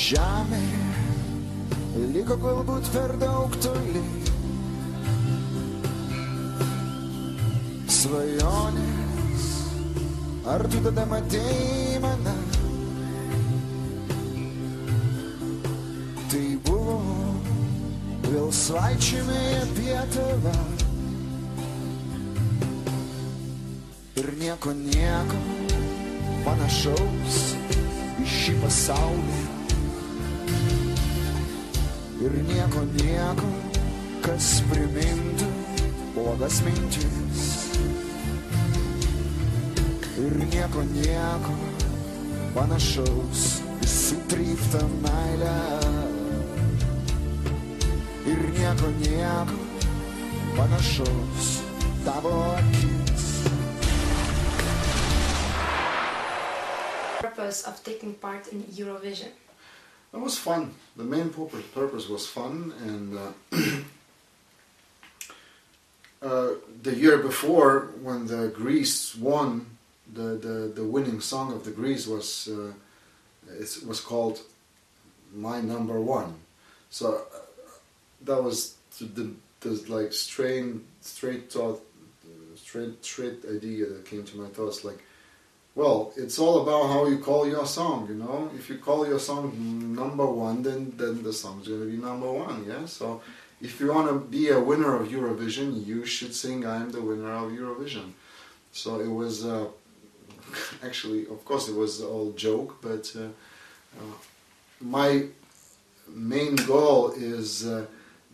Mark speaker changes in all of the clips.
Speaker 1: Žemė liko galbūt per daug toli. Svajonės, ar tu tada matei mane? Tai buvo vėl svaičiami apie tave. Ir nieko panašaus į šį pasaulį. Ir nieko, kas primintų blogas mintis. Ir nieko, panašaus į sutryptą meilę. Ir nieko, panašaus tavo akis.
Speaker 2: Purpose of taking part in Eurovision?
Speaker 3: It was fun. The main purpose was fun, and the year before, when the Greece won, the winning song of the Greece was it was called "My Number One." So that was the like straight idea that came to my thoughts, like, well, it's all about how you call your song, you know. If you call your song number one, then the song's going to be number one, yeah? So if you want to be a winner of Eurovision, you should sing "I'm the winner of Eurovision." So it was, actually, of course, it was all joke, but my main goal is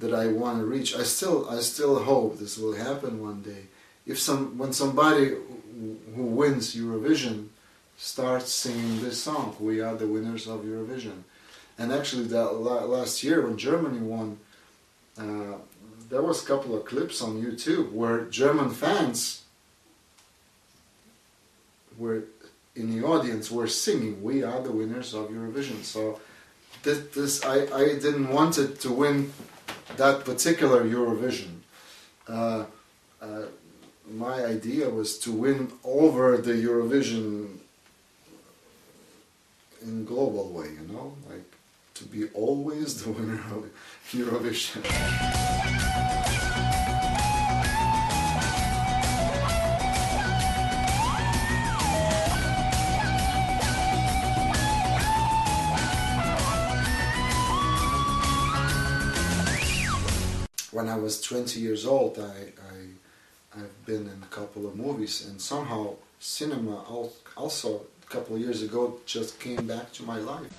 Speaker 3: that I want to reach. I still hope this will happen one day. When somebody who wins Eurovision starts singing this song, "We are the winners of Eurovision." And actually, that last year when Germany won, there was a couple of clips on YouTube where German fans were in the audience were singing "We are the winners of Eurovision." So I didn't want it to win that particular Eurovision. My idea was to win over the Eurovision in global way, you know, like to be always the winner of Eurovision. When I was 20 years old, I've been in a couple of movies, and somehow cinema also a couple of years ago just came back to my life.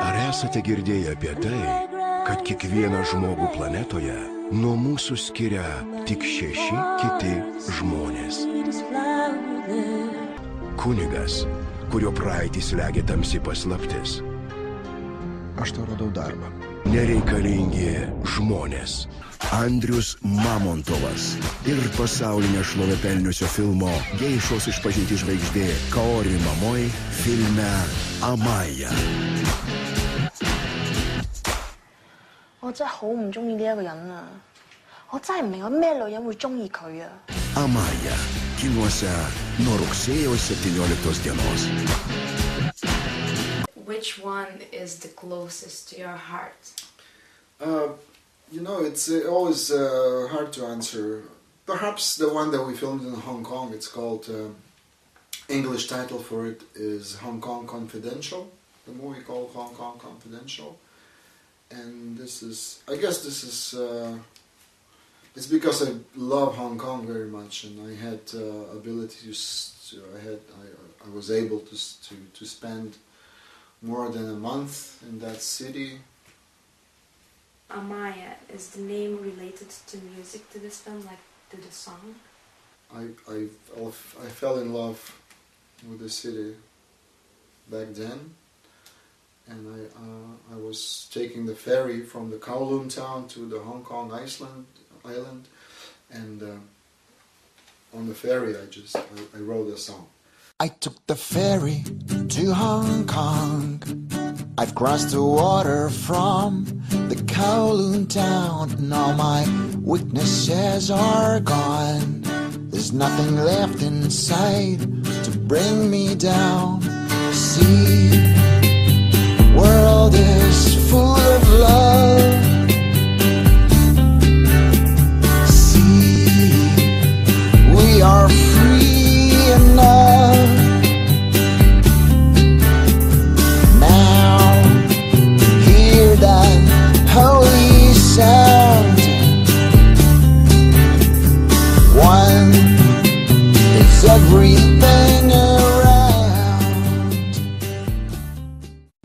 Speaker 4: Ar esate girdėję apie tai, kad kiekvieną žmogų planetoje nuo mūsų skiria tik 6 kiti žmonės? Kunigas, kurio praeitį slegia tamsi paslaptis.
Speaker 1: Aš tau radau darbą.
Speaker 4: Nereikalingi žmonės. Andrius Mamontavas ir pasaulinę šlovę pelniusio filmo Geišos išpažinti žvaigždė Kaori Mamoj filme Amaya.
Speaker 2: 我真係好唔中意呢一個人啊！我真係唔明有咩女人會中意佢啊！
Speaker 4: Amaya kinuose nuo rugsėjo 17 dienos.
Speaker 2: Which one is the closest to your heart?
Speaker 3: You know, it's always hard to answer. Perhaps the one that we filmed in Hong Kong, it's called, English title for it is Hong Kong Confidential. The movie called Hong Kong Confidential. And this is, I guess this is, it's because I love Hong Kong very much, and I had ability I was able to spend more than a month in that city.
Speaker 5: Amaya, is the name related to music to this film, like to the song?
Speaker 3: I fell in love with the city back then, and I was taking the ferry from the Kowloon town to the Hong Kong island, and on the ferry I wrote a song.
Speaker 1: I took the ferry to Hong Kong. I've crossed the water from the Kowloon town, and all my weaknesses are gone. There's nothing left inside to bring me down. See, world is full of love. See, we are free enough. Now, hear that holy sound. One is everything around.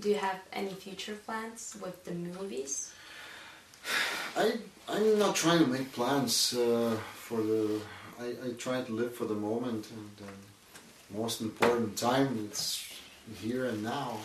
Speaker 5: Do you have any future plans with the movies?
Speaker 3: I'm not trying to make plans for the. I try to live for the moment, and most important time it's here and now.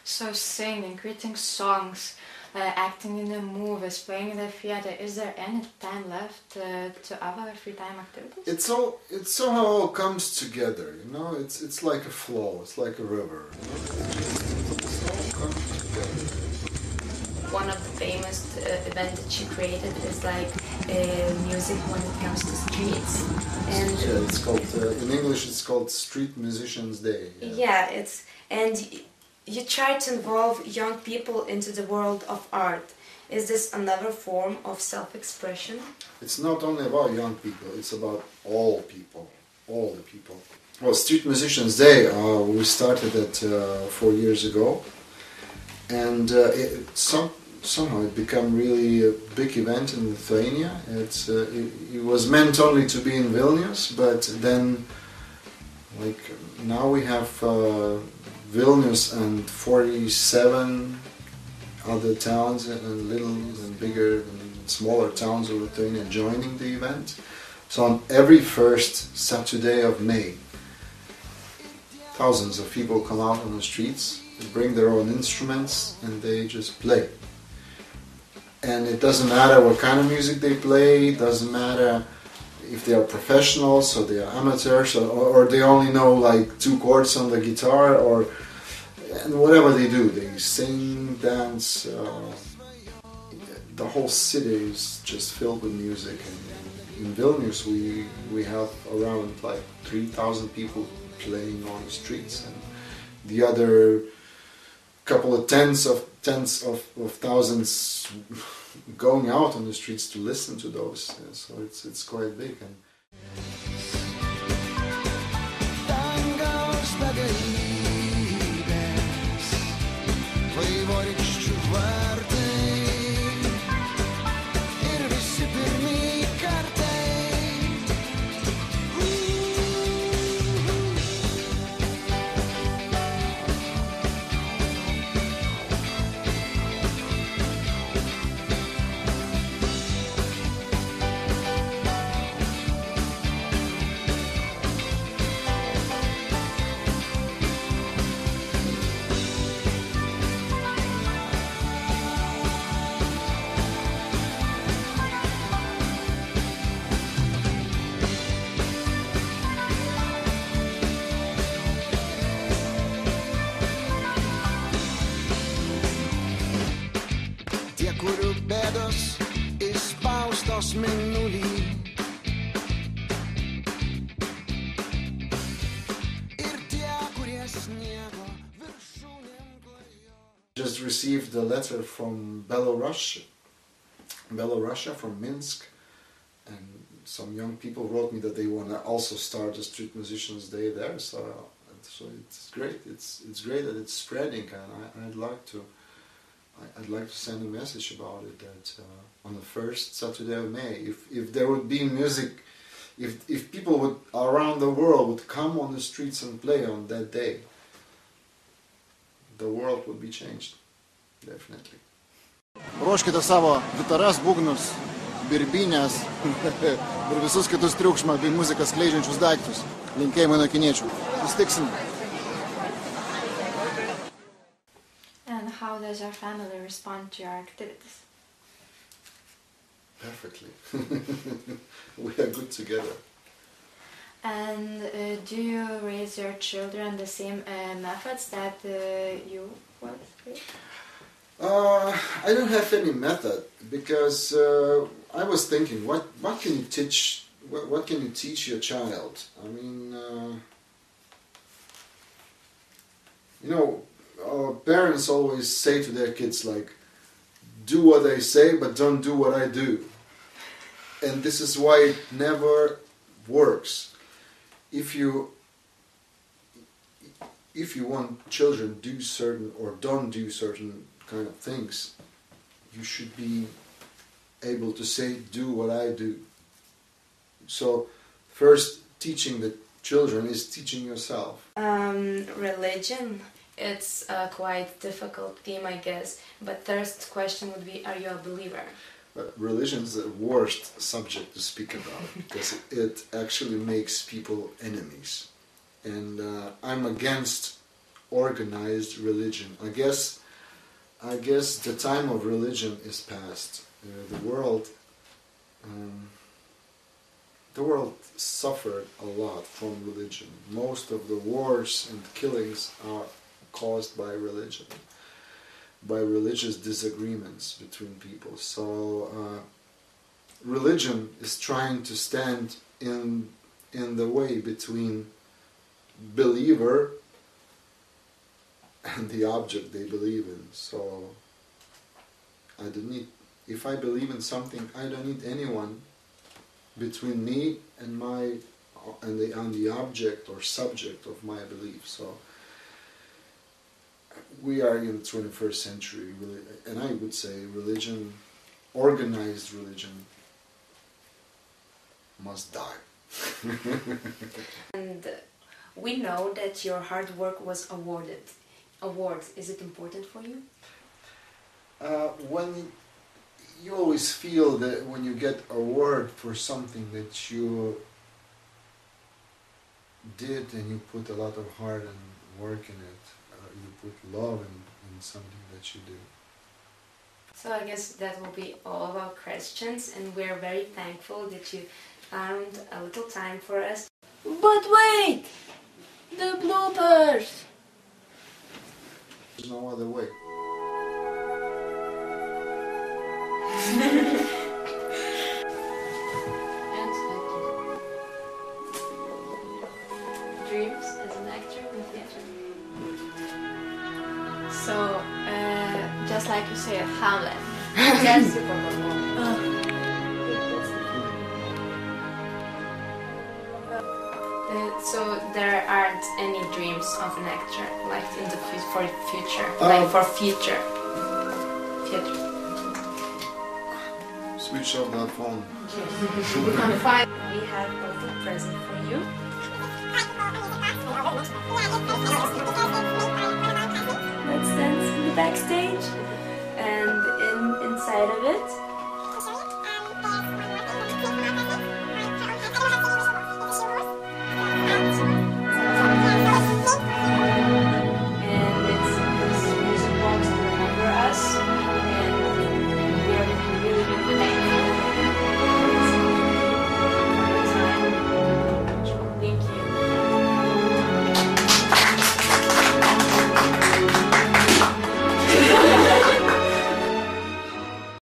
Speaker 6: So singing, creating songs, acting in the movies, playing in the theater, is there any time left to other free time activities?
Speaker 3: It somehow all comes together, you know. It's like a flow. It's like a river. It all comes together.
Speaker 5: One of the famous events that you created is like music when it comes to streets, and
Speaker 3: Yeah, it's called in English. It's called Street Musicians Day.
Speaker 5: yeah, you try to involve young people into the world of art. Is this another form of self-expression?
Speaker 3: It's not only about young people. It's about all people, all the people. Well, Street Musicians Day. We started it 4 years ago, and somehow it became really a big event in Lithuania. It was meant only to be in Vilnius, but then, like, now we have Vilnius and 47 other towns and little and bigger and smaller towns of Lithuania joining the event. So on every first Saturday of May, thousands of people come out on the streets, they bring their own instruments, and they just play. And it doesn't matter what kind of music they play, it doesn't matter if they are professionals or they are amateurs, or they only know like 2 chords on the guitar, and whatever they do, they sing, dance. The whole city is just filled with music. And in Vilnius we have around like 3,000 people playing on the streets, and the other couple of tens of thousands going out on the streets to listen to those. So it's quite big. And
Speaker 1: kurių bėdos įspaustos mėnulį. Ir tie, kurie sniego viršūnėm klajo.
Speaker 3: Just received a letter from Belarus, from Minsk, and some young people wrote me that they want to also start a Street Musicians Day there. So it's great. It's great that it's spreading, and I'd like to send a message about it, that on the first Saturday of May, if there would be music, if people would around the world would come on the streets and play on that day, the world would be changed, definitely. Ruoškite savo gitaras, būgnus, birbynės ir visus kitus triukšmą bei muziką skleidžiančius daiktus. Linkėjimai nuo kiniečių. Susitiksim.
Speaker 6: And how does your family respond to your activities?
Speaker 3: Perfectly. We are good together.
Speaker 6: And do you raise your children the same methods that you was with?
Speaker 3: I don't have any method because I was thinking, what can you teach? What can you teach your child? I mean, parents always say to their kids like, "Do what I say, but don't do what I do," and this is why it never works. If you want children to do certain or don't do certain kind of things, you should be able to say, "Do what I do." So first teaching the children is teaching yourself.
Speaker 5: Religion, it's a quite difficult theme, I guess, but first question would be, are you a believer?
Speaker 3: But religion is the worst subject to speak about because it actually makes people enemies. And I'm against organized religion. I guess the time of religion is past. The world suffered a lot from religion. Most of the wars and killings are caused by religion, by religious disagreements between people. So religion is trying to stand in the way between believer and the object they believe in. So if I believe in something, I don't need anyone between me and the object or subject of my belief. So we are in the 21st century, and I would say religion, organized religion, must die.
Speaker 5: And we know that your hard work was awarded. Awards, is it important for you?
Speaker 3: When you always feel that when you get award for something that you did and you put a lot of heart and work in it, you put love in something that you do.
Speaker 5: So I guess that will be all of our questions, and we're very thankful that you found a little time for us.
Speaker 2: But wait! The bloopers!
Speaker 3: There's no other way.
Speaker 6: Dreams as an actor in theater. So, just like you say, Hamlet.
Speaker 5: Yes, super cool. So there aren't any dreams of an actor, like in the future, like for future.
Speaker 3: Switch off that phone.
Speaker 5: We have a little present for you. Let's dance in the backstage, and inside of it